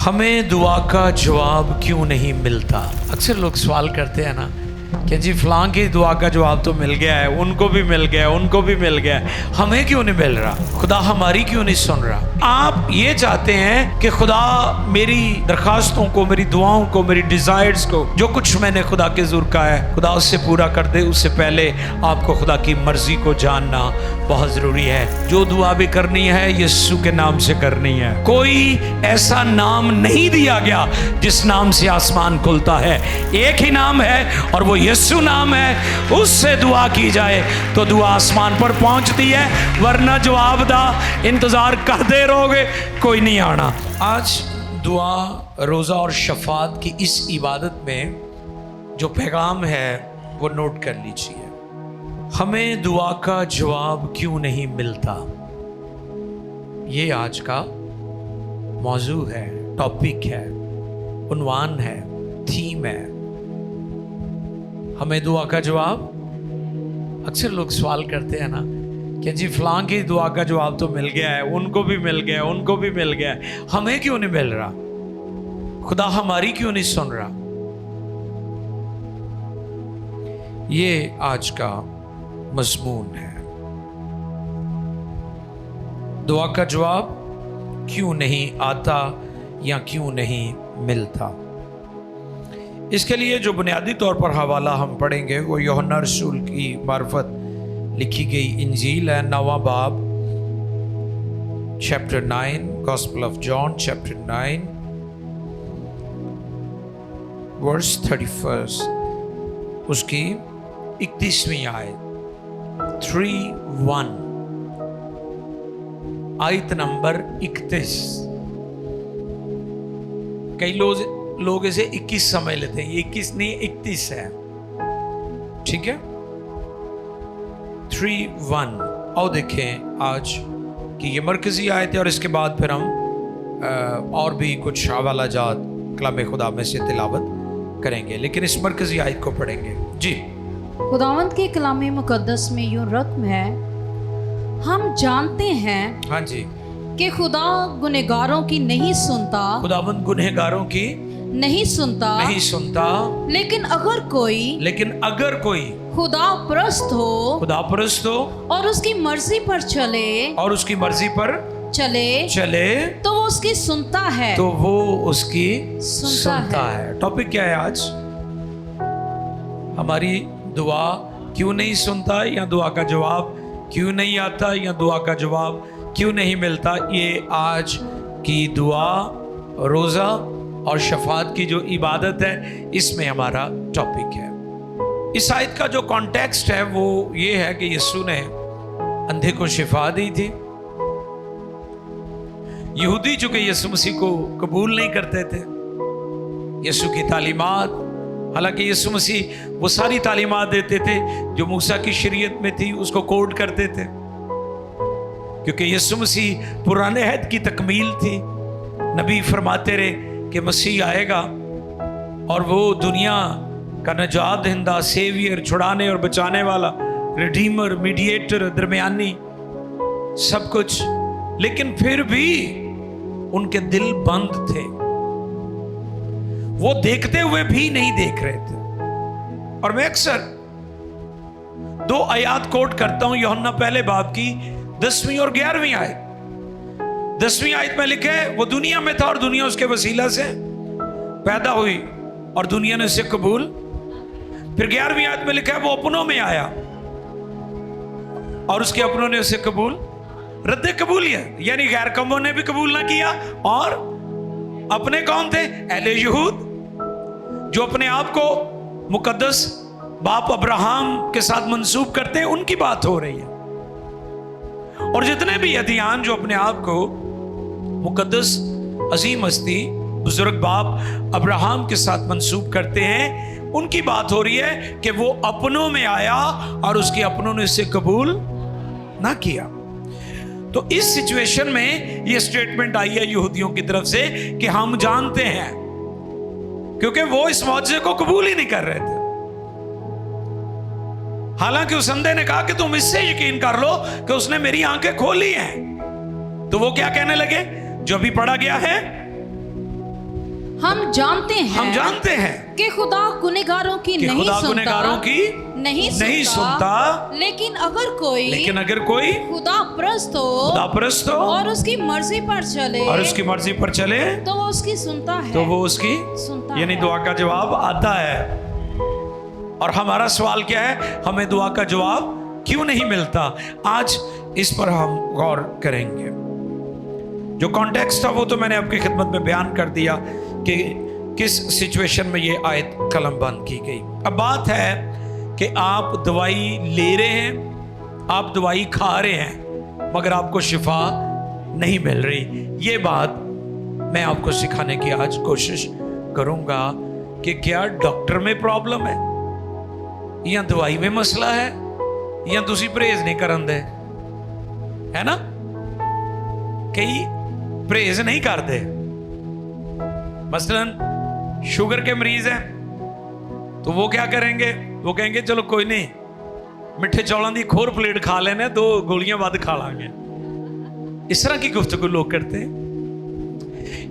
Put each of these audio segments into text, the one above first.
हमें दुआ का जवाब क्यों नहीं मिलता? अक्सर लोग सवाल करते हैं ना कि जी फलां की दुआ का जवाब तो मिल गया है, उनको भी मिल गया, उनको भी मिल गया, हमें क्यों नहीं मिल रहा? खुदा हमारी क्यों नहीं सुन रहा? आप ये चाहते हैं कि खुदा मेरी दरखास्तों को, मेरी दुआओं को, मेरी डिजायर्स को, जो कुछ मैंने खुदा के ज़ुर कहा है, खुदा उससे पूरा कर दे। उससे पहले आपको खुदा की मर्जी को जानना बहुत ज़रूरी है। जो दुआ भी करनी है यीशु के नाम से करनी है। कोई ऐसा नाम नहीं दिया गया जिस नाम से आसमान खुलता है। एक ही नाम है और वो यीशु नाम है। उससे दुआ की जाए तो दुआ आसमान पर पहुंचती है, वरना जवाबदा इंतजार करते रहोगे, कोई नहीं आना। आज दुआ, रोज़ा और शफात की इस इबादत में जो पैगाम है वो नोट कर लीजिए। हमें दुआ का जवाब क्यों नहीं मिलता, ये आज का मौजू है, टॉपिक है, उन्वान है, थीम है। हमें दुआ का जवाब, अक्सर लोग सवाल करते हैं ना कि जी फलां की दुआ का जवाब तो मिल गया है, उनको भी मिल गया, उनको भी मिल गया, हमें क्यों नहीं मिल रहा? खुदा हमारी क्यों नहीं सुन रहा? ये आज का मजमून है। दुआ का जवाब क्यों नहीं आता या क्यों नहीं मिलता? इसके लिए जो बुनियादी तौर पर हवाला हम पढ़ेंगे वो यूहन्ना रसूल की मार्फत लिखी गई इंजील है, 9वां बाब, chapter 9, gospel of John chapter 9 verse 31, उसकी 31वीं आयत, 3:1, आयत नंबर 31। कई लोग इसे 21 समझ लेते हैं, ये 21 नहीं 31 है, ठीक है। 3:1 आओ देखें आज कि ये मरकजी आयत है और इसके बाद फिर हम और भी कुछ हवाला जात कलाम खुदा में से तिलावत करेंगे, लेकिन इस मरकजी आयत को पढ़ेंगे जी। खुदावंद के कलाम मुकद्दस में यूं रकम है, हम जानते हैं हाँ जी कि खुदा गुनहगारों की नहीं सुनता, खुदावंद गुनहगारों की नहीं सुनता, लेकिन अगर कोई खुदा परस्त हो और उसकी मर्जी पर चले तो वो उसकी सुनता है। टॉपिक क्या है आज? हमारी दुआ क्यों नहीं सुनता, या दुआ का जवाब क्यों नहीं आता, या दुआ का जवाब क्यों नहीं मिलता। ये आज की दुआ, रोज़ा और शफात की जो इबादत है, इसमें हमारा टॉपिक है। इस आयत का जो कॉन्टेक्स्ट है वो ये है कि यीशु ने अंधे को शिफा दी थी। यहूदी चूंकि यीशु मसीह को कबूल नहीं करते थे, यीशु की तालीमात, हालांकि यीशु मसीह वो सारी तालीमात देते थे जो मूसा की शरीयत में थी, उसको कोड करते थे, क्योंकि यीशु मसीह पुराने अहद की तकमील थी। नबी फरमाते रहे कि मसीह आएगा और वो दुनिया का नजात दहिंदा, सेवियर, छुड़ाने और बचाने वाला, रिडीमर, मीडिएटर, दरमियानी, सब कुछ। लेकिन फिर भी उनके दिल बंद थे, वो देखते हुए भी नहीं देख रहे थे। और मैं अक्सर 2 आयत कोट करता हूं, यूहन्ना पहले बाब की 10वीं और 11वीं आयत। 10वीं आयत में लिखे है, वो दुनिया में था और दुनिया उसके वसीला से पैदा हुई और दुनिया ने उसे कबूल। फिर 11वीं आयत में लिखा है, वो अपनों में आया और उसके अपनों ने उसे कबूल, रद्द कबूलियत, यानी गैर कौमों ने भी कबूल ना किया। और अपने कौन थे? अहले यहूद, जो अपने आप को मुकद्दस बाप अब्राहम के साथ मंसूब करते हैं, उनकी बात हो रही है। और जितने भी अदियान जो अपने आप को मुकद्दस अजीम हस्ती बुजुर्ग बाप अब्राहम के साथ मंसूब करते हैं, उनकी बात हो रही है कि वो अपनों में आया और उसके अपनों ने इसे कबूल ना किया। तो इस सिचुएशन में ये स्टेटमेंट आई है यहूदियों की तरफ से कि हम जानते हैं, क्योंकि वो इस मौजज़े को कबूल ही नहीं कर रहे थे। हालांकि उस अंधे ने कहा कि तुम इससे यकीन कर लो कि उसने मेरी आंखें खोली हैं। तो वो क्या कहने लगे? जो भी पढ़ा गया है हम जानते हैं कि खुदा गुनहगारों की कि नहीं खुदा सुनता, गुनहगारों की नहीं सुनता। लेकिन अगर कोई खुदा परस्त हो और उसकी मर्जी पर चले और उसकी मर्जी पर चले तो वो उसकी सुनता है, तो वो उसकी सुनता यानी है। दुआ का जवाब आता है। और हमारा सवाल क्या है, हमें दुआ का जवाब क्यों नहीं मिलता? आज इस पर हम गौर करेंगे। जो कॉन्टेक्स्ट था वो तो मैंने आपकी खिदमत में बयान कर दिया कि किस सिचुएशन में ये आयत कलमबंद की गई। अब बात है कि आप दवाई ले रहे हैं, आप दवाई खा रहे हैं, मगर आपको शिफा नहीं मिल रही। ये बात मैं आपको सिखाने की आज कोशिश करूंगा कि क्या डॉक्टर में प्रॉब्लम है या दवाई में मसला है या तुसी परहेज नहीं करन दे, है ना? कई परहेज नहीं करते। मसलन शुगर के मरीज हैं तो वो क्या करेंगे, वो कहेंगे चलो कोई नहीं, मिठे चौलों की खोर प्लेट खा लेने, 2 गोलियां बाद खा लांगे। इस तरह की गुफ्तगू लोग करते हैं।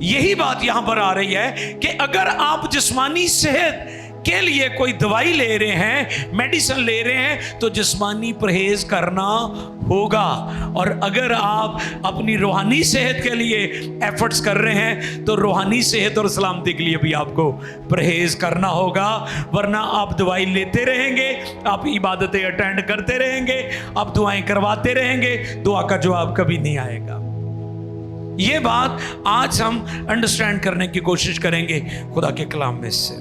यही बात यहां पर आ रही है कि अगर आप जिस्मानी सेहत के लिए कोई दवाई ले रहे हैं, मेडिसिन ले रहे हैं, तो जिस्मानी परहेज करना होगा। और अगर आप अपनी रूहानी सेहत के लिए एफर्ट्स कर रहे हैं तो रूहानी सेहत और सलामती के लिए भी आपको परहेज करना होगा। वरना आप दवाई लेते रहेंगे, आप इबादतें अटेंड करते रहेंगे, आप दुआएं करवाते रहेंगे, दुआ का जवाब कभी नहीं आएगा। ये बात आज हम अंडरस्टैंड करने की कोशिश करेंगे खुदा के कलाम में से।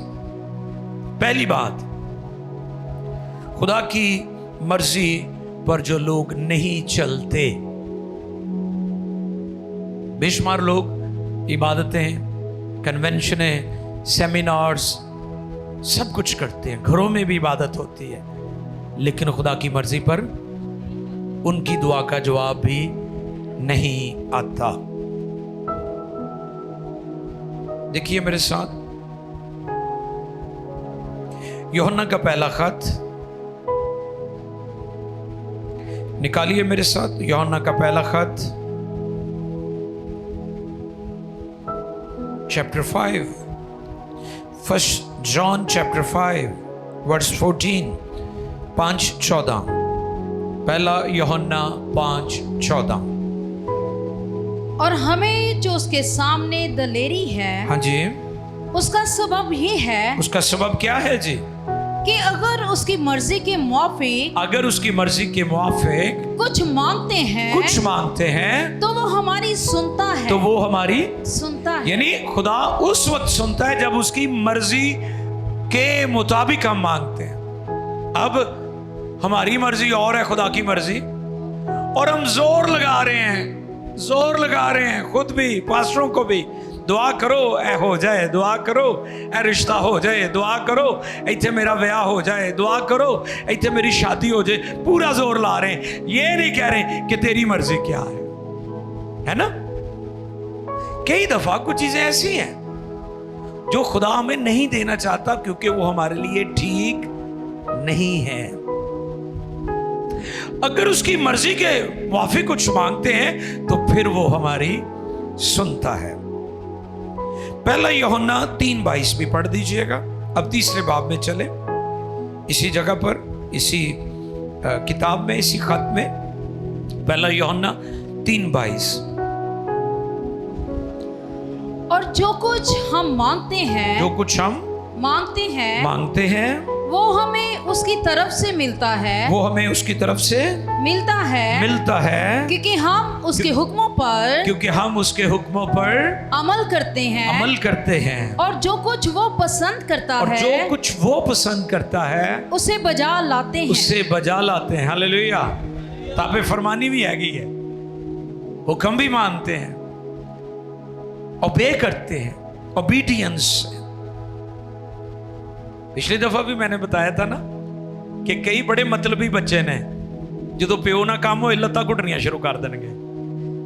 पहली बात, खुदा की मर्जी पर जो लोग नहीं चलते। बेशुमार लोग इबादतें, कन्वेंशनें, सेमिनार्स सब कुछ करते हैं, घरों में भी इबादत होती है, लेकिन खुदा की मर्जी पर उनकी दुआ का जवाब भी नहीं आता। देखिए मेरे साथ यूहन्ना का पहला खत, निकालिए मेरे साथ यूहन्ना का पहला खत chapter 5, first John chapter 5 verse 14, 5:14। पहला यूहन्ना 5:14। और हमें जो उसके सामने दलेरी है, हाँ जी, उसका सबब ये है, उसका सबब क्या है जी? कि अगर उसकी मर्जी के मुआफिक, अगर उसकी मर्जी के मुआफिक कुछ मांगते हैं तो वो हमारी सुनता है, तो वो हमारी सुनता है। यानी खुदा उस वक्त सुनता है जब उसकी मर्जी के मुताबिक हम मांगते हैं। अब हमारी मर्जी और है खुदा की मर्जी, और हम जोर लगा रहे हैं खुद भी, पास्टरों को भी, दुआ करो ऐ हो जाए, दुआ करो ऐ रिश्ता हो जाए, दुआ करो इत्थे मेरा ब्याह हो जाए, दुआ करो इत्थे मेरी शादी हो जाए। पूरा जोर ला रहे हैं, ये नहीं कह रहे कि तेरी मर्जी क्या है ना? कई दफा कुछ चीजें ऐसी हैं जो खुदा हमें नहीं देना चाहता क्योंकि वो हमारे लिए ठीक नहीं है। अगर उसकी मर्जी के मुआफिक कुछ मांगते हैं तो फिर वो हमारी सुनता है। पहला यूहन्ना 3:22 भी पढ़ दीजिएगा। अब तीसरे बाब में चले, इसी जगह पर, इसी किताब में, इसी खत में, पहला यूहन्ना 3:22। और जो कुछ हम मांगते हैं वो हमें उसकी तरफ से मिलता है, मिलता है क्योंकि हम उसके हुक्मों पर अमल करते हैं और जो कुछ वो पसंद करता है उसे बजा लाते हैं। हालेलुया। ताबे फरमानी भी हैगी है, हुक्म भी मानते हैं, ओबे करते हैं, ओबीडियंस। पिछली दफा भी मैंने बताया था ना कि कई बड़े मतलबी बच्चे ने जो प्यो ना काम होए लत्तां घुटनियां शुरू कर देंगे,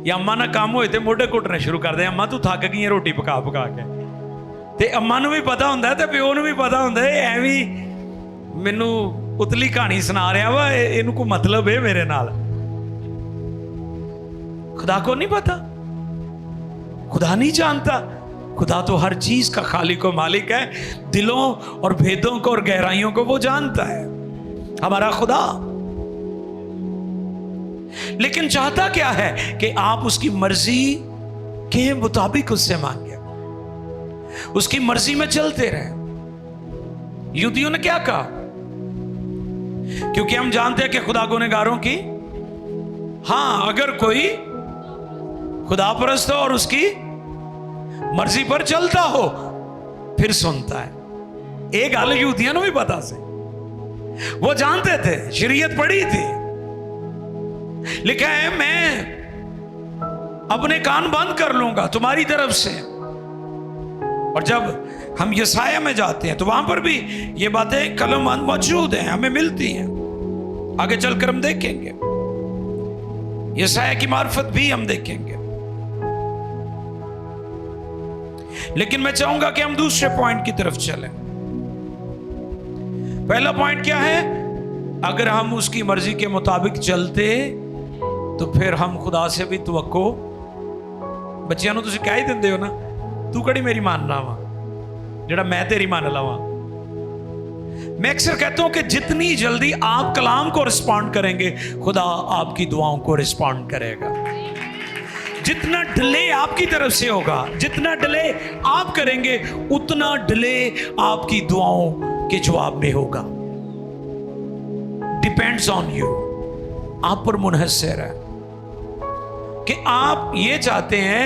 या अम्मा ना काम होए तो मोढे घुटने शुरू कर दे। अम्मा तू थक गई है रोटी पका के, ते अम्मा नूं भी पता हुंदा ते प्यो नूं भी पता हुंदा एवं मैनू उतली कहानी सुना रहा वा, इनू कोई मतलब है मेरे नाल। खुदा को नहीं पता, खुदा नहीं जानता, खुदा तो हर चीज का खालिक और मालिक है, दिलों और भेदों को और गहराइयों को वो जानता है, हमारा खुदा। लेकिन चाहता क्या है कि आप उसकी मर्जी के मुताबिक उससे मांगे, उसकी मर्जी में चलते रहे। यहूदियों ने क्या कहा? क्योंकि हम जानते हैं कि खुदा गुनहगारों की, हां, अगर कोई खुदा परस्त हो और उसकी मर्जी पर चलता हो फिर सुनता है। एक हाल यहूदियों ने भी पता से, वो जानते थे, शरीयत पढ़ी थी, लिखा है मैं अपने कान बंद कर लूंगा तुम्हारी तरफ से। और जब हम यसाया में जाते हैं तो वहां पर भी ये बातें कलमबंद मौजूद हैं, हमें मिलती हैं, आगे चलकर हम देखेंगे, यसाया की मार्फत भी हम देखेंगे। लेकिन मैं चाहूंगा कि हम दूसरे पॉइंट की तरफ चलें। पहला पॉइंट क्या है? अगर हम उसकी मर्जी के मुताबिक चलते तो फिर हम खुदा से भी तवक्को, बच्चियां नु तुसीं कह ही दिंदे हो ना, तू कड़ी मेरी मानना वा जेड़ा मैं तेरी मान लवा। मैं अक्सर कहता हूं कि जितनी जल्दी आप कलाम को रिस्पॉन्ड करेंगे, खुदा आपकी दुआओं को रिस्पॉन्ड करेगा। जितना डिले आपकी तरफ से होगा, जितना डिले आप करेंगे, उतना डिले आपकी दुआओं के जवाब में होगा। डिपेंड्स ऑन यू, आप पर मुनहसर है कि आप ये चाहते हैं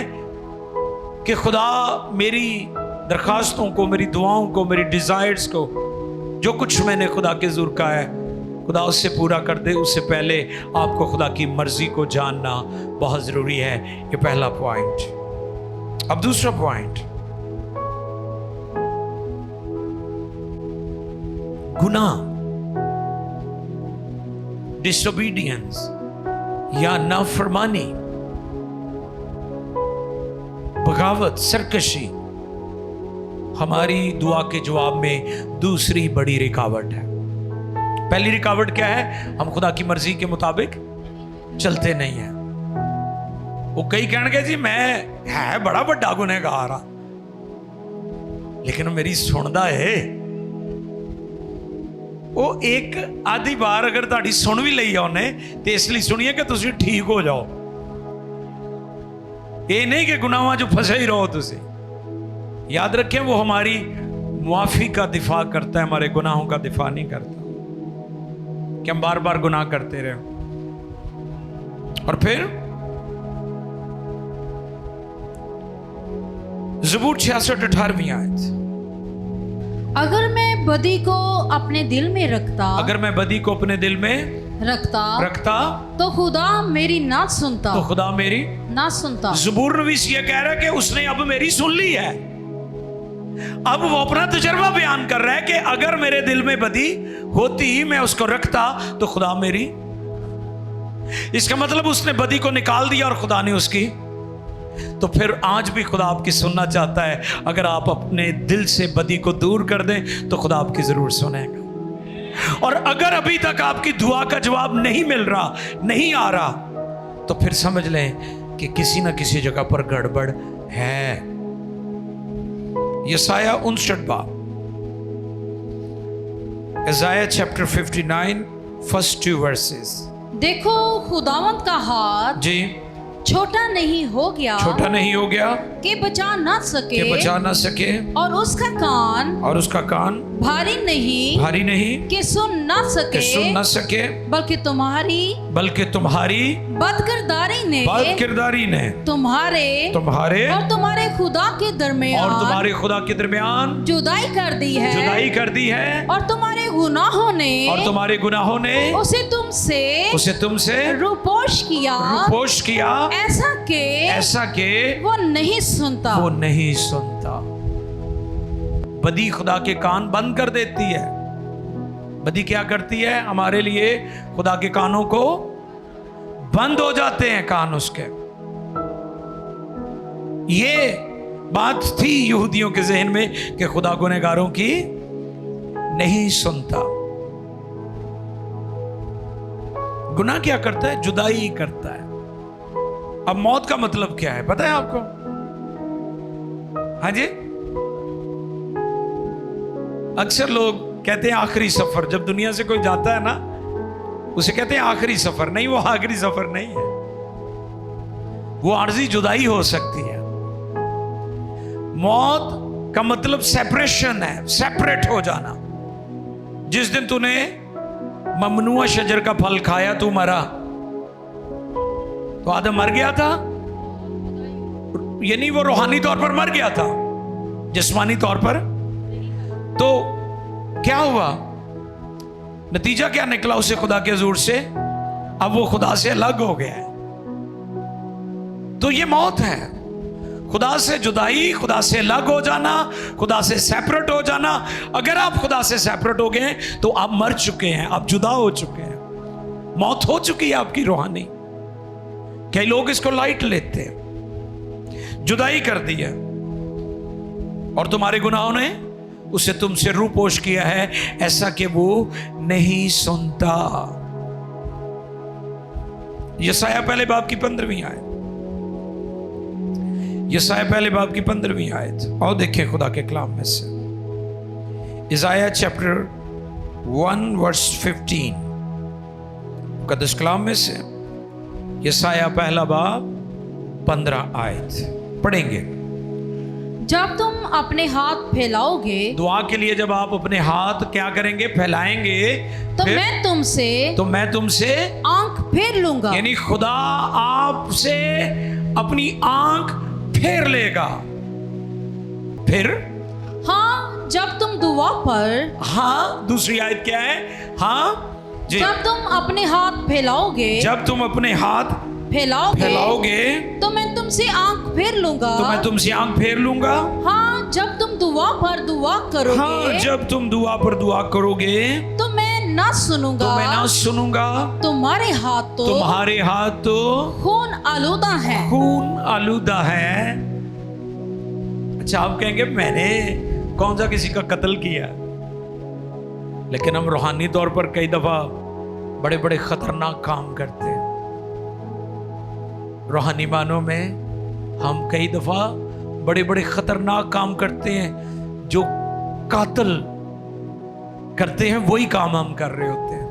कि खुदा मेरी दरखास्तों को, मेरी दुआओं को, मेरी डिजायर्स को, जो कुछ मैंने खुदा के हुज़ूर कहा है, खुदा उससे पूरा कर दे। उससे पहले आपको खुदा की मर्जी को जानना बहुत जरूरी है। ये पहला पॉइंट। अब दूसरा पॉइंट, गुनाह, डिसोबीडियंस या नाफरमानी, बगावत, सरकशी हमारी दुआ के जवाब में दूसरी बड़ी रुकावट है। पहली रुकावट क्या है? हम खुदा की मर्जी के मुताबिक चलते नहीं हैं। वो कई कहणगे जी मैं है बड़ा बड़ा गुनहगार हाँ, लेकिन मेरी सुनदा है। वो एक आधी बार अगर ताड़ी सुन भी लई है तो इसलिए सुनिए कि तुसी ठीक हो जाओ। ये नहीं कि गुनाहों जो फंसे ही रहो। तुसी याद रखें, वो हमारी मुआफी का दिफा करता है, हमारे गुनाहों का दिफा नहीं करता कि हम बार बार गुनाह करते रहे। और फिर ज़बूर 66:18 आयत, अगर मैं बदी को अपने दिल में रखता, अगर मैं बदी को अपने दिल में रखता तो खुदा मेरी ना सुनता, तो खुदा मेरी ना सुनता। ज़बूर नवीस ये कह रहा है कि उसने अब मेरी सुन ली है। अब वो अपना तजर्बा बयान कर रहा है कि अगर मेरे दिल में बदी होती, मैं उसको रखता, तो खुदा मेरी, इसका मतलब उसने बदी को निकाल दिया और खुदा ने उसकी। तो फिर आज भी खुदा आपकी सुनना चाहता है। अगर आप अपने दिल से बदी को दूर कर दें तो खुदा आपकी जरूर सुनेगा। और अगर अभी तक आपकी दुआ का जवाब नहीं मिल रहा, नहीं आ रहा, तो फिर समझ लें कि किसी ना किसी जगह पर गड़बड़ है। यसाया 59, Isaiah chapter 59 first 2 verses। देखो खुदावंत का हाथ जी छोटा नहीं हो गया, छोटा नहीं हो गया कि बचा ना सके, कि बचा ना सके, और उसका कान भारी नहीं कि सुन ना सके, बल्कि तुम्हारी बदकिरदारी ने तुम्हारे और तुम्हारे खुदा के दरमियान जुदाई कर दी है, और तुम्हारे गुनाहों ने उसे तुमसे रूपोश किया ऐसा के वो नहीं सुनता। बदी खुदा के कान बंद कर देती है। बदी क्या करती है? हमारे लिए खुदा के कानों को बंद हो जाते हैं कान उसके। ये बात थी यहूदियों के जहन में कि खुदा गुनहगारों की नहीं सुनता। गुनाह क्या करता है? जुदाई करता है। अब मौत का मतलब क्या है पता है आपको? हाँ जी, अक्सर लोग कहते हैं आखिरी सफर, जब दुनिया से कोई जाता है ना उसे कहते हैं आखिरी सफर। नहीं, वो आखिरी सफर नहीं है, वो आर्जी जुदाई हो सकती है। मौत का मतलब सेपरेशन है, सेपरेट हो जाना। जिस दिन तूने ममनुआ शजर का फल खाया तू मरा, तो आदम मर गया था, यानी वो रूहानी तौर पर मर गया था, जिस्मानी तौर पर। तो क्या हुआ, नतीजा क्या निकला उसे खुदा के हुजूर से? अब वो खुदा से अलग हो गया है। तो ये मौत है, खुदा से जुदाई, खुदा से अलग हो जाना, खुदा से सेपरेट हो जाना। अगर आप खुदा से सेपरेट हो गए तो आप मर चुके हैं, आप जुदा हो चुके हैं, मौत हो चुकी है आपकी रूहानी। कई लोग इसको लाइट लेते हैं, जुदाई कर दी है, और तुम्हारे गुनाहों ने उसे तुमसे रूपोश किया है, ऐसा कि वो नहीं सुनता। यशाया पहले बाब की 15वीं आयत, यशाया पहले बाब की 15वीं आयत, और देखिए खुदा के कलाम में से इज़ाया चैप्टर 1 वर्स 15, मुकद्दस कलाम में से यशाया पहला बाब 15 आयत पढ़ेंगे। जब तुम अपने हाथ फैलाओगे, दुआ के लिए जब आप अपने हाथ क्या करेंगे, फैलाएंगे, तो मैं तुमसे आंख फेर लूंगा। यानी खुदा आपसे अपनी आंख फेर लेगा। फिर हाँ, जब तुम दुआ पर, हाँ, दूसरी आयत क्या है? हाँ जी, जब तुम अपने हाथ फैलाओगे, जब तुम अपने हाथ फैलाओगे तो मैं तुमसे आंख फेर लूंगा, तो मैं तुमसे आंख फेर लूंगा। हाँ, जब तुम दुआ पर दुआ करोगे, हाँ, जब तुम दुआ पर दुआ करोगे तो मैं ना सुनूंगा, तो मैं ना सुनूंगा। तुम्हारे हाथ तो खून आलूदा है, खून आलूदा है। अच्छा, आप कहेंगे मैंने कौन सा किसी का कत्ल किया, लेकिन हम रूहानी तौर पर कई दफा बड़े बड़े खतरनाक काम करते हैं। रूहानी मानों में हम कई दफा बड़े बड़े खतरनाक काम करते हैं, जो कातिल करते हैं वही काम हम कर रहे होते हैं।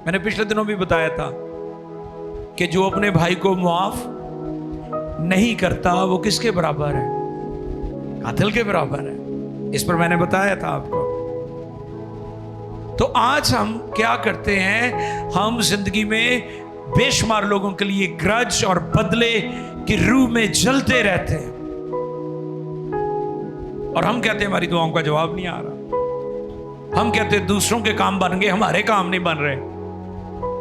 मैंने पिछले दिनों भी बताया था कि जो अपने भाई को मुआफ नहीं करता वो किसके बराबर है? कातिल के बराबर है। इस पर मैंने बताया था आपको। तो आज हम क्या करते हैं, हम जिंदगी में बेशुमार लोगों के लिए ग्रज और बदले की रूह में जलते रहते हैं, और हम कहते हैं हमारी दुआओं का जवाब नहीं आ रहा। हम कहते हैं दूसरों के काम बन गए, हमारे काम नहीं बन रहे।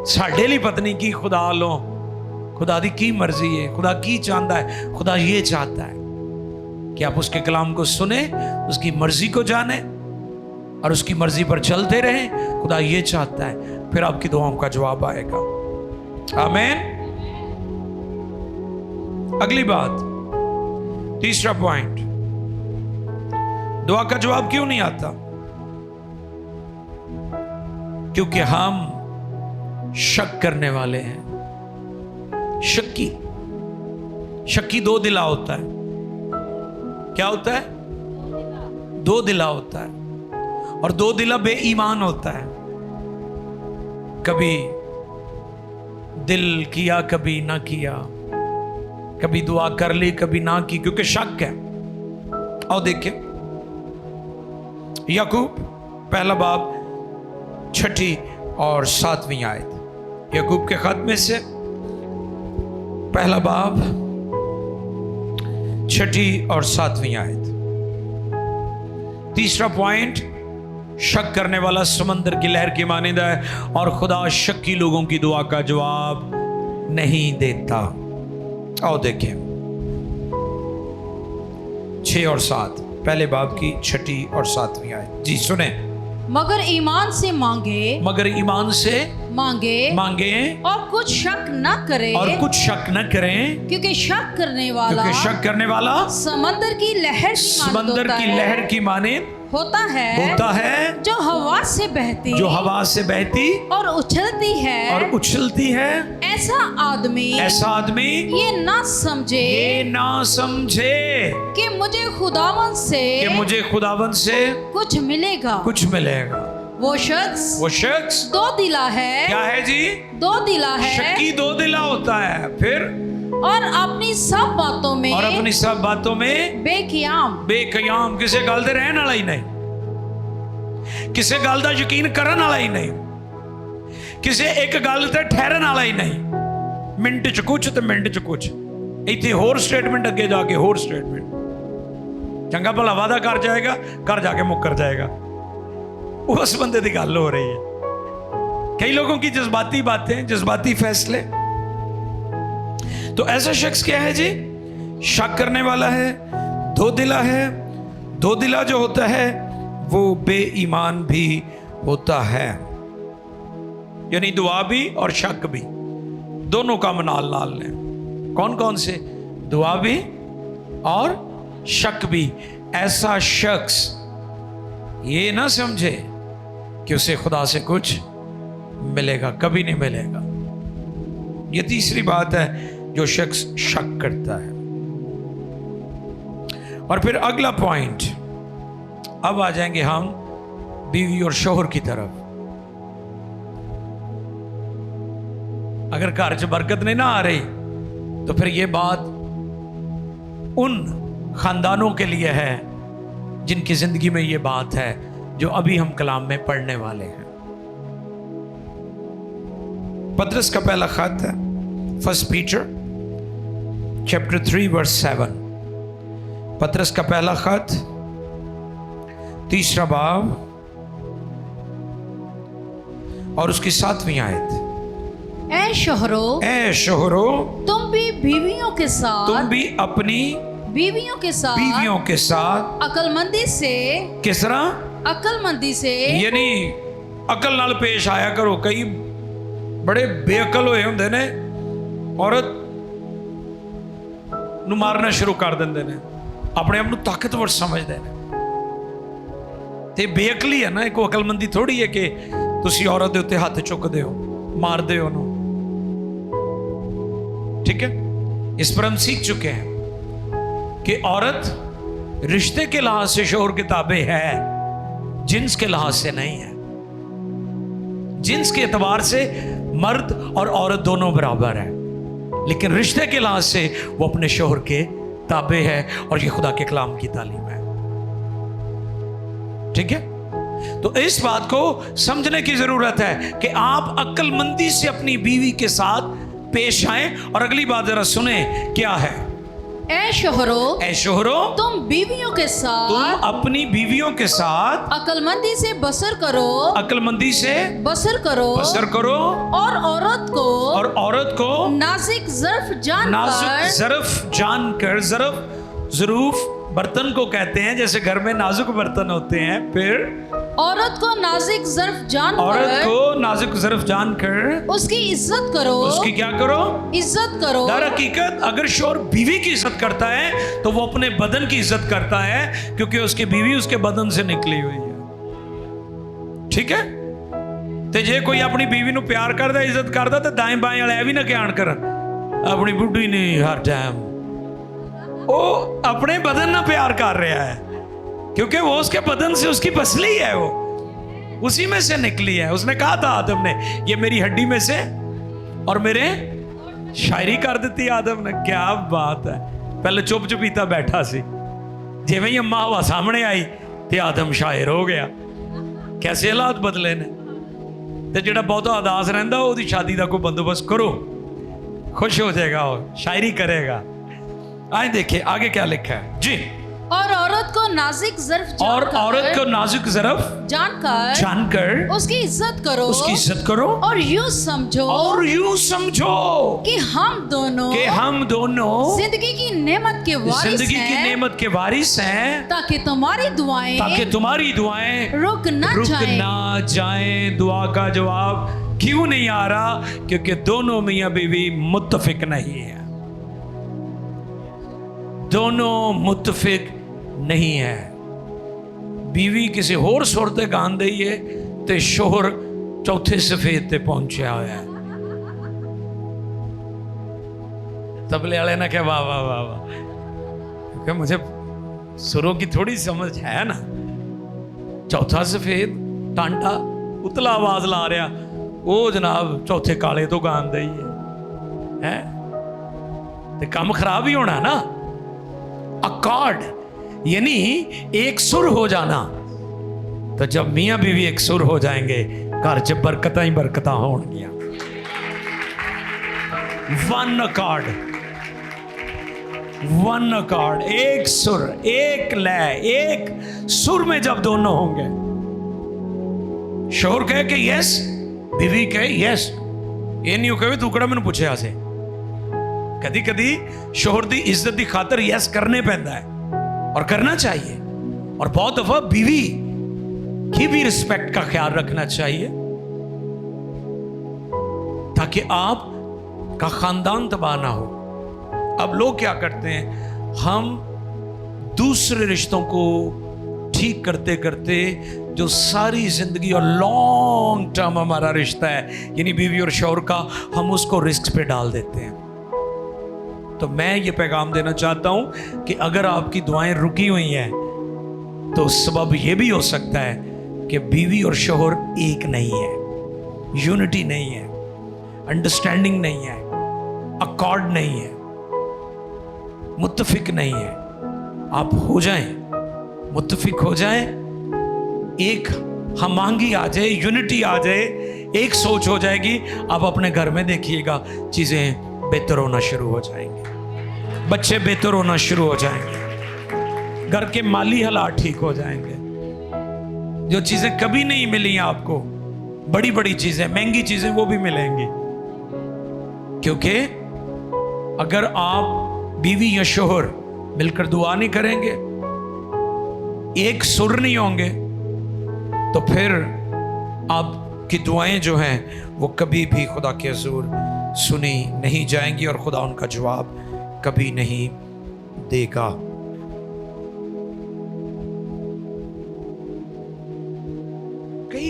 साढ़े लिए पत्नी की खुदा लो, खुदा दी की मर्जी है, खुदा की चाहता है। खुदा ये चाहता है कि आप उसके कलाम को सुने, उसकी मर्जी को जाने और उसकी मर्जी पर चलते रहें। खुदा ये चाहता है, फिर आपकी दुआओं का जवाब आएगा। आमीन। अगली बात, तीसरा पॉइंट, दुआ का जवाब क्यों नहीं आता? क्योंकि हम शक करने वाले हैं। शक्की दो दिला होता है। क्या होता है? दो दिला होता है, और दो दिला बेईमान होता है। कभी दिल किया, कभी ना किया, कभी दुआ कर ली, कभी ना की, क्योंकि शक है। और देखिए याकूब पहला बाब 6 और 7वीं आयत, याकूब के खत में से पहला बाब 6 और 7वीं आयत। तीसरा पॉइंट, शक करने वाला समंदर की लहर की मानिंद है, और खुदा शक्की लोगों की दुआ का जवाब नहीं देता। आओ देखें 6 और 7, पहले बाब की 6 और 7वीं आयत। जी सुने। मगर ईमान से मांगे, मांगे और कुछ शक न करें, क्योंकि शक करने वाला समंदर की लहर की मानिंद होता है जो हवा से बहती और उछलती है ऐसा आदमी ये ना समझे कि मुझे खुदावन से कुछ मिलेगा। वो शख्स दो दिला है। क्या है जी? दो दिला है। शक्की दो दिला होता है। फिर और अपनी सब बातों में बेकयाम किसे गल दे रहने वाला ही नहीं, किसे गल दा यकीन करन वाला ही नहीं, किसे एक गल ते ठहरन वाला ही नहीं। मिनट च कुछ ते मिनट च कुछ, इत्थे होर स्टेटमेंट, अगे जाके होर स्टेटमेंट। चंगा भला वादा कर जाएगा, कर जाके मुकर जाएगा। उस बंदे की गल हो रही है। कई लोगों की जज्बाती बातें, जज्बाती फैसले। तो ऐसा शख्स क्या है जी? शक करने वाला है, दो दिला है। दो दिला जो होता है वो बेईमान भी होता है, यानी दुआ भी और शक भी, दोनों काम नाल नाल ने। कौन कौन से? दुआ भी और शक भी। ऐसा शख्स ये ना समझे कि उसे खुदा से कुछ मिलेगा, कभी नहीं मिलेगा। ये तीसरी बात है, जो शख्स शक करता है। और फिर अगला पॉइंट, अब आ जाएंगे हम बीवी और शोहर की तरफ। अगर घर च बरकत नहीं ना आ रही तो फिर ये बात उन खानदानों के लिए है जिनकी जिंदगी में ये बात है जो अभी हम कलाम में पढ़ने वाले हैं। पतरस का पहला खत है, 1 पीटर चैप्टर 3 वर्स 7। पतरस का पहला खत 3 बाब और उसकी 7वीं आयत। ऐ शोहरो तुम भी अपनी बीवियों के साथ अकलमंदी से यानी अकल नाल पेश आया करो। कई बड़े बेअकल होए हुंदे ने, औरत नूं मारना शुरू कर देंदे ने, अपने आप नूं ताकतवर समझदे ने। ते बेअकली है ना, एक अकलमंदी थोड़ी है कि तुसी औरत दे उत्ते हथ चुकदे हो, मारदे हो ओनूं। ठीक है, इस पर हम सीख चुके हैं कि औरत रिश्ते के लिहाज से शोहर के ताबे है, जिन्स के लिहाज से नहीं है। जिन्स के एतबार से मर्द और औरत दोनों बराबर है, लेकिन रिश्ते के लिहाज से वो अपने शोहर के ताबे है, और ये खुदा के कलाम की तालीम है। ठीक है, तो इस बात को समझने की जरूरत है कि आप अक्लमंदी से अपनी बीवी के साथ पेश आए। और अगली बात जरा सुने, क्या है? ऐ शोहरो तुम अपनी बीवियों के साथ अक्लमंदी से बसर करो और औरत को नाज़िक ज़र्फ़ जानकर, ज़रूफ़ बर्तन को कहते हैं, जैसे घर में नाजुक बर्तन होते हैं। फिर औरत को नाजुक ज़र्फ़ जानकर उसकी इज्जत करो। उसकी क्या करो? इज्जत करो। दर हकीकत अगर शोहर बीवी की इज्जत करता है तो वो अपने बदन की इज्जत करता है, क्योंकि उसकी बीवी उसके बदन से निकली हुई है। ठीक है, ते जे कोई अपनी बीवी नूं प्यार करता, इज्जत करता, तो दाएं बाएं वाले भी ना कहण करन अपनी बुढ़ी ने हर टाइम। वो अपने बदन ना प्यार कर रहा है, क्योंकि वो उसके बदन से, उसकी पसली है, वो उसी में से निकली है। उसने कहा था आदम ने, ये मेरी हड्डी में से और मेरे, शायरी कर दी आदम ने। क्या बात है, पहले चुप चुपीता बैठा सी, जिवें ही अम्मा हवा सामने आई ते आदम शायर हो गया। कैसे हालात बदले ने। ते जिहड़ा बहुता उदास रहिंदा ओहदी शादी का कोई बंदोबस्त करो, खुश हो जाएगा और शायरी करेगा। आए देखिए आगे क्या लिखा है जी। और औरत को नाजुक ज़र्फ़ जानकर उसकी इज्जत करो और यूं समझो कि हम दोनों जिंदगी की नेमत के वारिस हैं, ताकि तुम्हारी दुआएं रुक ना जाएं। दुआ का जवाब क्यों नहीं आ रहा? क्योंकि दोनों मियां बीवी मुत्तफिक नहीं है, दोनों मुत्तफिक नहीं है। बीवी किसी होर सुर ते गान दई है ते शोहर चौथे सफेद ते पहुंचा होया है। तबले वाले ने कहा वाह वाह वाह वाह, क्योंकि मुझे सुरों की थोड़ी समझ है ना। चौथा सफेद टांटा उतला आवाज ला रहा, वो जनाब चौथे काले तो गान दई है, तो काम खराब ही होना ना। अकॉर्ड यानी एक सुर हो जाना। तो जब मियां बीवी एक सुर हो जाएंगे, घर च बरकत ही बरकत होंगियां। वन अकॉर्ड, वन अकॉर्ड, एक सुर, एक लय, एक सुर में जब दोनों होंगे, शोहर कहे कि यस, बीवी कहे यस, ये नहीं हो कहे तू कड़ा मैंने पूछे आसे। कदी कदी शोहर की इज्जत की खातर यस करने पैंदा है और करना चाहिए, और बहुत दफा बीवी की भी रिस्पेक्ट का ख्याल रखना चाहिए ताकि आप का खानदान तबाह ना हो। अब लोग क्या करते हैं, हम दूसरे रिश्तों को ठीक करते करते जो सारी जिंदगी और लॉन्ग टर्म हमारा रिश्ता है यानी बीवी और शौहर का, हम उसको रिस्क पे डाल देते हैं। तो मैं ये पैगाम देना चाहता हूं कि अगर आपकी दुआएं रुकी हुई हैं तो सबब ये भी हो सकता है कि बीवी और शौहर एक नहीं है, यूनिटी नहीं है, अंडरस्टैंडिंग नहीं है, अकॉर्ड नहीं है, मुत्तफिक नहीं है। आप हो जाएं, मुत्तफिक हो जाएं, एक हमांगी आ जाए, यूनिटी आ जाए, एक सोच हो जाएगी। आप अपने घर में देखिएगा चीजें बेहतर होना शुरू हो जाएंगे, बच्चे बेहतर होना शुरू हो जाएंगे, घर के माली हालात ठीक हो जाएंगे। जो चीजें कभी नहीं मिली आपको, बड़ी बड़ी चीजें, महंगी चीजें, वो भी मिलेंगी। क्योंकि अगर आप बीवी या शोहर मिलकर दुआ नहीं करेंगे, एक सुर नहीं होंगे, तो फिर आपकी दुआएं जो हैं वो कभी भी खुदा के हुज़ूर सुनी नहीं जाएंगी और खुदा उनका जवाब कभी नहीं देगा। कई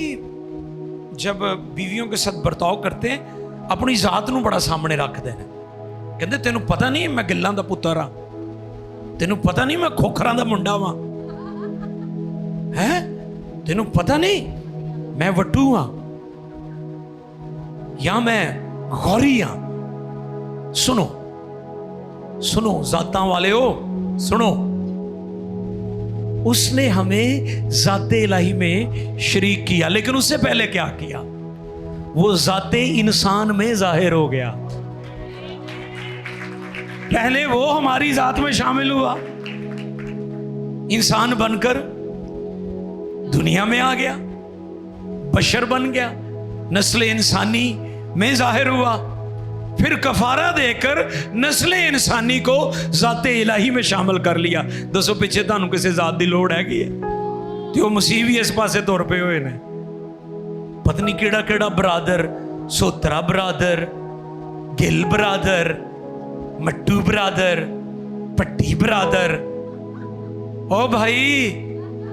जब बीवियों के साथ बर्ताव करते हैं, अपनी जात नूं बड़ा सामने रखते हैं। कहते तेनू पता नहीं मैं गिल्लां दा पुत्तर हाँ, तेनू पता नहीं मैं खोखरां दा मुंडा वां, है तेनू पता नहीं मैं वट्टू हाँ या मैं गौरी हाँ। सुनो सुनो जातां वाले हो, सुनो, उसने हमें जाते इलाही में शरीक किया, लेकिन उससे पहले क्या किया, वो जाते इंसान में जाहिर हो गया। पहले वो हमारी जात में शामिल हुआ, इंसान बनकर दुनिया में आ गया, बशर बन गया, नस्ल इंसानी में जाहिर हुआ, फिर कफारा देकर नस्ल इंसानी को जाते इलाही में शामिल कर लिया। दसो पिछे तुहानू किसी जात की लोड़ हैगी है? तो मसीह भी इस पासे तुर पे हुए ने, पता नहीं केड़ा केड़ा बरादर, सोतरा बरादर, गिल बरादर, मट्टू बरादर, पट्टी बरादर। ओ भाई,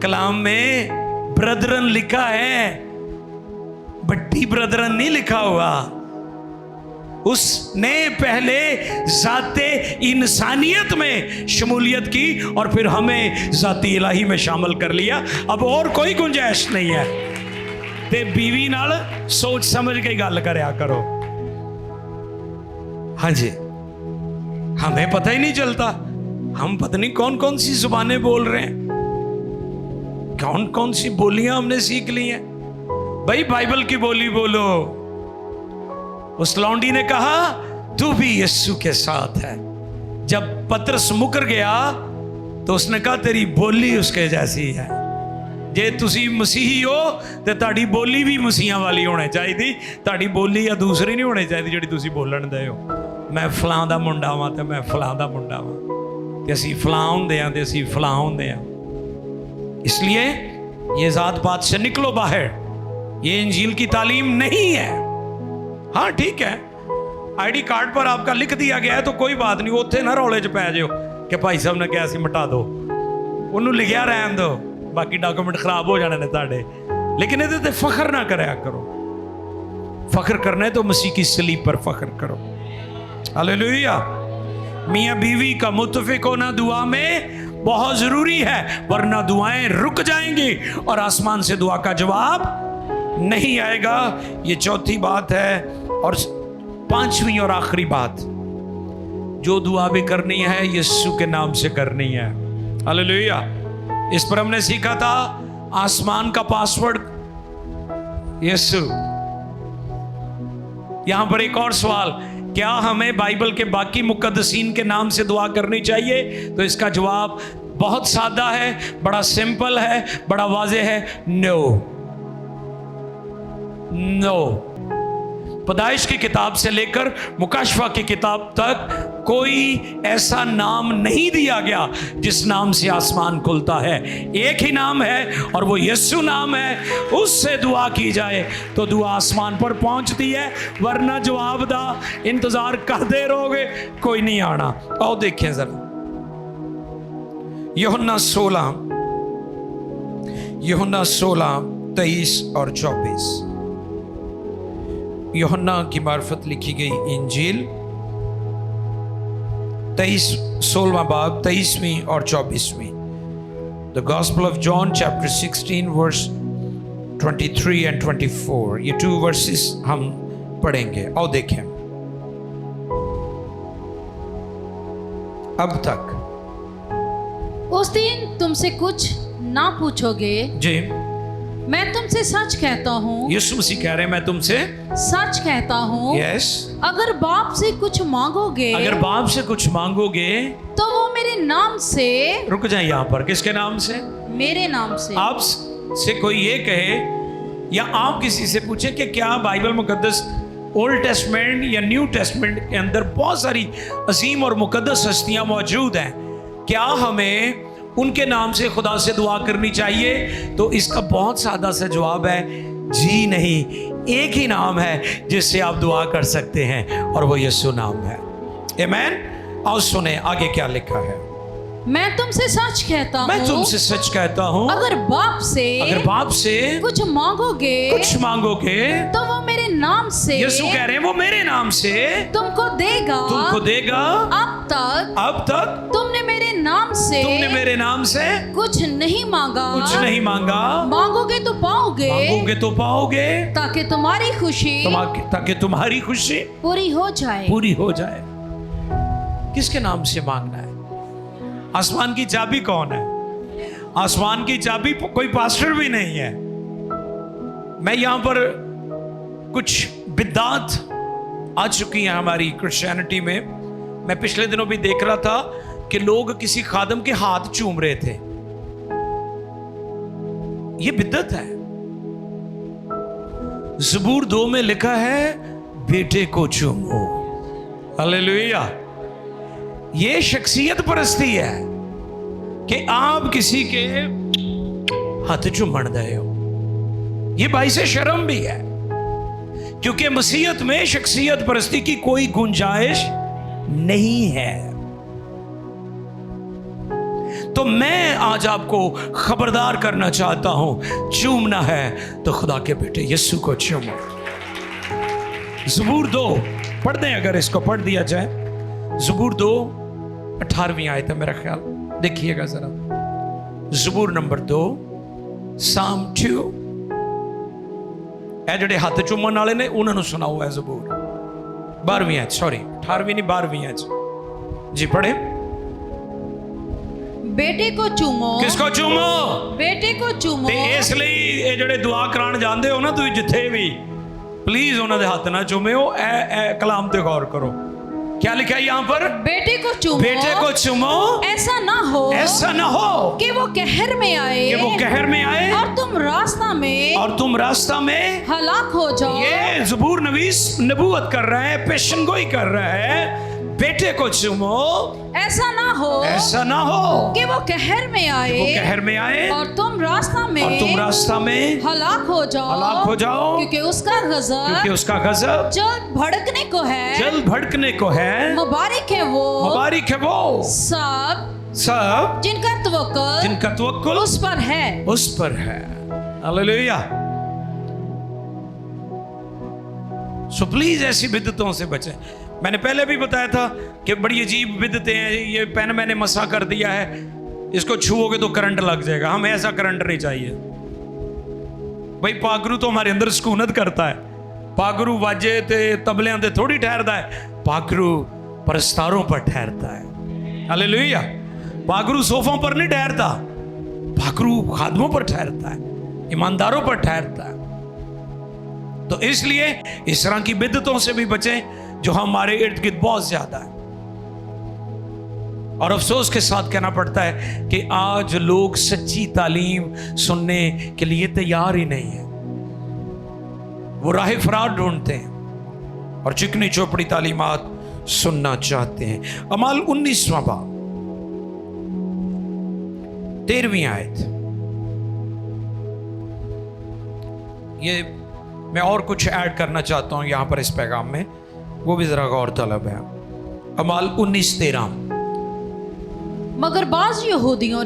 कलाम में ब्रदरन लिखा है, बट्टी ब्रदरन नहीं लिखा हुआ। उसने पहले जाते इंसानियत में शमूलियत की और फिर हमें जाती इलाही में शामिल कर लिया। अब और कोई गुंजाइश नहीं है। ते बीवी नाल सोच समझ के गल करया करो। हाँ जी, हमें पता ही नहीं चलता, हम पता नहीं कौन कौन सी जुबानें बोल रहे हैं, कौन कौन सी बोलियां हमने सीख ली हैं। भाई बाइबल की बोली बोलो। उस लौंडी ने कहा तू भी यीशु के साथ है। जब पतरस मुकर गया तो उसने कहा तेरी बोली उसके जैसी है। जे तुसी मसीही हो तो ताड़ी बोली भी मसीहा वाली होनी चाहिए, ताड़ी बोली या दूसरी नहीं होनी चाहिए जिहड़ी तुसी बोलन दे हो। मैं फलां दा मुंडा वां ते मैं फलां दा मुंडा वां ते असीं फलां हुंदे आं ते असीं फलां हुंदे आं। इसलिए ये जात पात से निकलो बाहर, ये इंजील की तालीम नहीं है। हाँ ठीक है, आईडी कार्ड पर आपका लिख दिया गया है तो कोई बात नहीं, उत्थे ना रौले च पै जाओ कि भाई साहब ने कहा सी मिटा दो, उन्होंने लिखिया रहन दो। बाकी डॉक्यूमेंट खराब हो जाने ने ताड़े, लेकिन ये ते फख्र ना कराया करो। फख्र करना है तो मसीह की सलीब पर फख्र करो। हालेलुया। मियाँ बीवी का मुत्तफिक होना दुआ में बहुत जरूरी है, वरना दुआएं रुक जाएंगी और आसमान से दुआ का जवाब नहीं आएगा। ये चौथी बात है। और पांचवी और आखिरी बात, जो दुआ भी करनी है यीशु के नाम से करनी है। हालेलुया। इस पर हमने सीखा था आसमान का पासवर्ड यीशु। यहां पर एक और सवाल, क्या हमें बाइबल के बाकी मुकद्दसीन के नाम से दुआ करनी चाहिए? तो इसका जवाब बहुत सादा है, बड़ा सिंपल है, बड़ा वाज़ेह है, नो नो। पैदाइश की किताब से लेकर मुकाशफा की किताब तक कोई ऐसा नाम नहीं दिया गया जिस नाम से आसमान खुलता है। एक ही नाम है और वो यीशु नाम है। उससे दुआ की जाए तो दुआ आसमान पर पहुंचती है, वरना जवाब दा इंतजार करते रहोगे, कोई नहीं आना। आओ देखें जरा यूहन्ना 16 23 और 24। यूहन्ना की मार्फत लिखी गई इंजील 16वां बाब 23वीं और 24वीं। The gospel of John chapter 16 verse 23 and 24। ये 2 वर्सेस हम पढ़ेंगे। आओ देखें। अब तक उस दिन तुमसे कुछ ना पूछोगे जी, मैं तुमसे सच कहता हूँ। यीशु मसीह कह रहे हैं मैं तुमसे सच कहता हूँ, यस, अगर बाप से कुछ मांगोगे, अगर बाप से कुछ मांगोगे तो वो मेरे नाम से, रुक जाए यहाँ पर, किसके नाम से? मेरे नाम से। आप से कोई ये कहे या आप किसी से पूछे कि क्या बाइबल मुकद्दस ओल्ड टेस्टमेंट या न्यू टेस्टमेंट के अंदर बहुत सारी अजीम और मुकद्दस हस्तियां मौजूद हैं, क्या हमें उनके नाम से खुदा से दुआ करनी चाहिए? तो इसका बहुत सादा सा जवाब है जी नहीं। एक ही नाम है जिससे आप दुआ कर सकते हैं और वो यीशु नाम है। आमीन। आओ सुने आगे क्या लिखा है। मैं तुमसे सच कहता हूँ, मैं तुमसे सच कहता हूँ, अगर बाप से कुछ मांगोगे तो वो मेरे नाम से, यीशु कह रहे हैं वो मेरे नाम से तुमको देगा। अब तक तुमने मेरे नाम से कुछ नहीं मांगा। मांगोगे तो पाओगे, ताकि तुम्हारी खुशी पूरी हो जाए। किसके नाम से मांगना है? आसमान की चाबी कौन है? आसमान की चाबी कोई पास्टर भी नहीं है। मैं यहां पर कुछ बिद्दात आ चुकी हैं हमारी क्रिश्चियनिटी में। मैं पिछले दिनों भी देख रहा था कि लोग किसी खादम के हाथ चूम रहे थे। यह बिद्दत है। ज़बूर 2 में लिखा है बेटे को चूमो। हालेलुया। ये शख्सियत परस्ती है कि आप किसी के हाथ चूमन दे हो। ये बाइसे शर्म भी है, क्योंकि मसीहत में शख्सियत परस्ती की कोई गुंजाइश नहीं है। तो मैं आज आपको खबरदार करना चाहता हूं, चूमना है तो खुदा के बेटे यीशु को चूमो। ज़बूर 2 पढ़ दें, अगर इसको पढ़ दिया जाए। ज़बूर 2 18वीं आयत है मेरा ख्याल, देखिएगा जरा। ज़बूर नंबर 2 साम 2। ए जड़े हाथ चूमन वाले ने उन्होंने सुना हुआ है ज़बूर 12वीं आयत, सॉरी 18वीं नहीं 12वीं आयत जी। पढ़े। बेटे को चूमो। किसको चूमो? बेटे को चूमो। ते इसलिए ये जड़े दुआ करान जाते हो ना, तुम जिथे भी प्लीज उन्होंने हाथ ना चूमो। ए कलाम ते गौर करो, क्या लिखा है यहाँ पर? बेटे को चूमो। ऐसा ना हो कि वो कहर में आए और तुम रास्ता में हलाक हो जाओ। ये ज़बूर नवीस नबूवत कर रहा है, पेशन गोई कर रहा है। बेटे को चूमो, ऐसा ना हो कि वो कहर में आए और तुम रास्ता में हलाक हो जाओ, क्योंकि उसका गज़ब जल्द भड़कने को है। मुबारक है वो सब सब जिनका तवक्कुल उस पर है। हालेलुया। सो प्लीज ऐसी बिदतों से बचें। मैंने पहले भी बताया था कि बड़ी अजीब बिदतें हैं। ये पेन मैंने मसा कर दिया है, इसको छुओगे तो करंट लग जाएगा। हमें ऐसा करंट नहीं चाहिए भाई। पागरू तो हमारे अंदर सुकूनत करता है। पागरू वाजे ते तबलियां ते थोड़ी ठहरता है, पागरू परस्तारों पर ठहरता है। हालेलुया। पागरू सोफों पर नहीं ठहरता, पागरू खादमों पर ठहरता है, ईमानदारों पर ठहरता है। तो इसलिए इस तरह की बिदतों से भी बचें जो हमारे इर्द गिर्द बहुत ज्यादा है। और अफसोस के साथ कहना पड़ता है कि आज लोग सच्ची तालीम सुनने के लिए तैयार ही नहीं है। वो राह फरार ढूंढते हैं और चिकनी चौपड़ी तालीमात सुनना चाहते हैं। अमाल 19वां बाब 13वीं आयत। ये मैं और कुछ ऐड करना चाहता हूं यहां पर इस पैगाम में, वो भी जरा गौर तलब है। अमाल 19:13। मगर बाज यहूदियों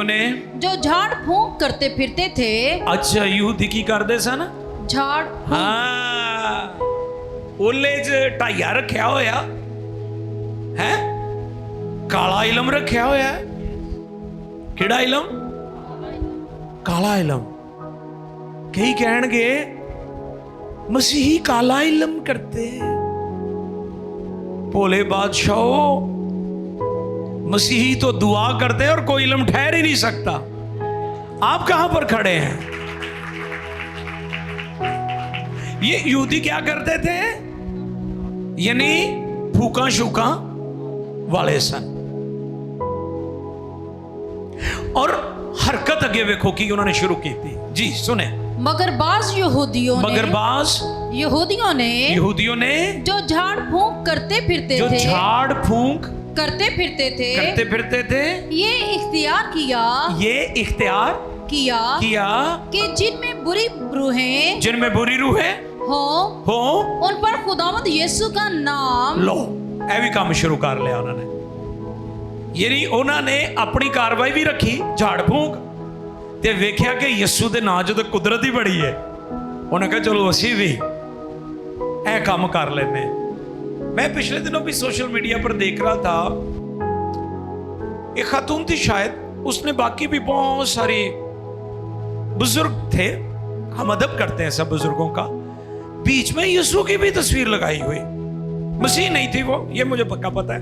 ने जो झाड़ फूंक करते फिरते थे। अच्छा, यहूदी की करते सन झाड़। हाँ, ओले च ढाइया रखा होया है, काला इलम रखा होया। केड़ा इलम? काला इलम। कई कहणगे मसीही काला इलम करते। भोले बादशाह, मसीही तो दुआ करते और कोई इलम ठहर ही नहीं सकता। आप कहां पर खड़े हैं? ये यहूदी क्या करते थे? यानी फूका शूका वाले सन। और हरकत अगे वेखो कि उन्होंने शुरू की थी। जी सुने। मगर बाज यहूदियों ने जो झाड़ फूंक करते फिरते थे, ये इख्तियार किया कि जिनमें बुरी रूहें हो उन पर खुदावंद यीशु का नाम लो। ऐ भी काम शुरू कर लिया उन्होंने। यानी उन्होंने अपनी कार्रवाई भी रखी, झाड़ फूंक ते वेख्या कि यीशु दे नाम जो तो कुदरत ही बड़ी है। उन्हें कहा चलो असी भी ऐ काम कर लेने। मैं पिछले दिनों भी सोशल मीडिया पर देख रहा था, एक खातून थी शायद, उसने बाकी भी बहुत सारे बुजुर्ग थे, हम अदब करते हैं सब बुजुर्गों का, बीच में यीशु की भी तस्वीर लगाई हुई। मसीह नहीं थी वो, ये मुझे पक्का पता है।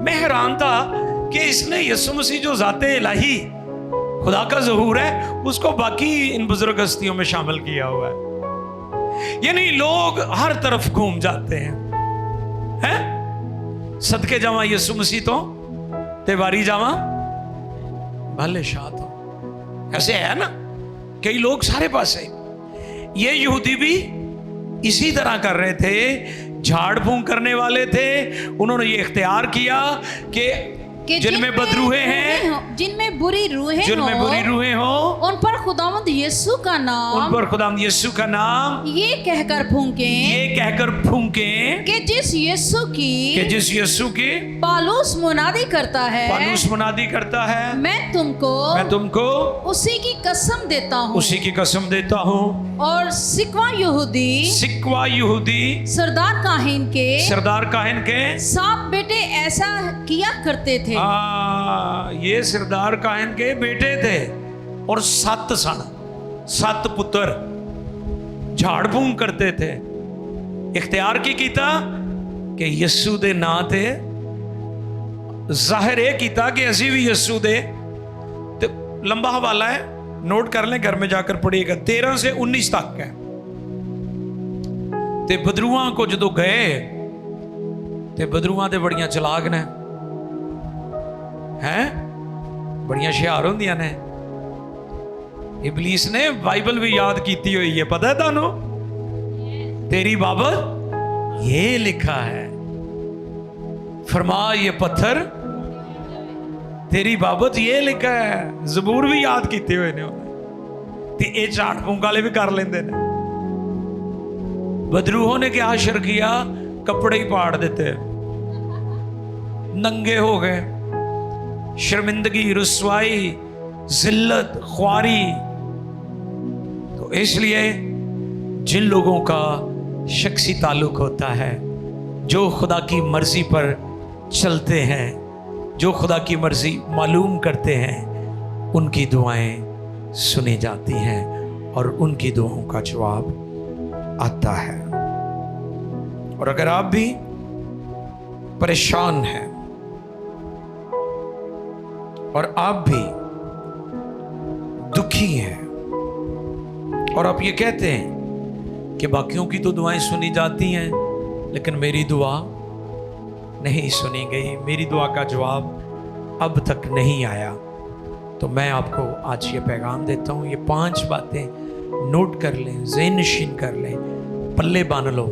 मैं हैरान था कि इसने यीशु मसीह जो ज़ाते इलाही खुदा का ज़हूर है, उसको बाकी इन बुजुर्ग हस्तियों में शामिल किया हुआ है। यानी लोग हर तरफ घूम जाते हैं। सदके जावा यीशु मसीह तो ते वारी जावा भले शाह तो। ऐसे है ना, कई लोग सारे पास है। ये यहूदी भी इसी तरह कर रहे थे, झाड़ फूंक करने वाले थे। उन्होंने ये इख्तियार किया कि जिनमें बदरूहे हैं, जिनमें बुरी रूहें हो उन पर खुदावंद यीशु का नाम ये कहकर फूंकें कि जिस यीशु की पालूस मुनादी करता है, मैं तुमको उसी की कसम देता हूँ। और सिकवा यहूदी सरदार काहिन के 7 बेटे ऐसा किया करते थे। ये सरदार काहिन के बेटे थे और 7 पुत्र झाड़ फूंक करते थे। इख्तियार की कीता कि यीशु दे नां ते जाहिर ये कीता कि असी भी यीशु दे। तो लंबा हवाला है, नोट कर लें, घर में जाकर पढ़िएगा। 13 से 19 तक है। ते बदरूआं को जो गए ते बदरूआं ते बड़ियां चलाक ने हैं, बड़ियां हुशियार होंदियां ने। इबलीस ने बाइबल भी याद कीती हुई है, पता है तानू? तेरी बाबत ये लिखा है, फरमा ये पत्थर तेरी बाबत ये लिखा है। जबूर भी याद कीते हुए ने ते ये झाड़ फूंक वाले भी कर लेंदे ने। बदरूहों ने क्या हशर किया? कपड़े ही पाड़ देते। नंगे हो गए, शर्मिंदगी, रुसवाई, जिल्लत, ख्वारी। तो इसलिए जिन लोगों का शख्सी ताल्लुक होता है, जो खुदा की मर्जी पर चलते हैं, जो खुदा की मर्जी मालूम करते हैं, उनकी दुआएं सुनी जाती हैं और उनकी दुआओं का जवाब आता है। और अगर आप भी परेशान हैं और आप भी दुखी हैं और आप ये कहते हैं कि बाकियों की तो दुआएं सुनी जाती हैं लेकिन मेरी दुआ नहीं सुनी गई, मेरी दुआ का जवाब अब तक नहीं आया, तो मैं आपको आज ये पैगाम देता हूँ। ये 5 बातें नोट कर लें, ज़हन नशीन कर लें, पल्ले बांध लो।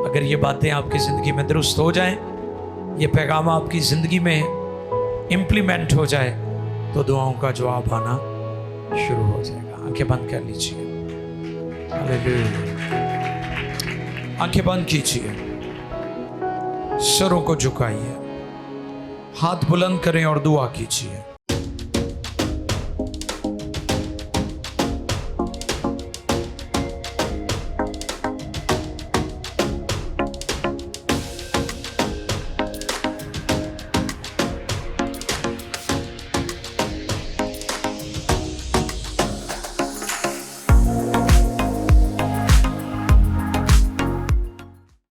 अगर ये बातें आपकी ज़िंदगी में दुरुस्त हो जाएं, ये पैगाम आपकी ज़िंदगी में इम्प्लीमेंट हो जाए, तो दुआओं का जवाब आना शुरू हो जाएगा। आंखें बंद कर लीजिए, हालेलुया। आंखें बंद कीजिए, सरों को झुकाइए, हाथ बुलंद करें और दुआ कीजिए।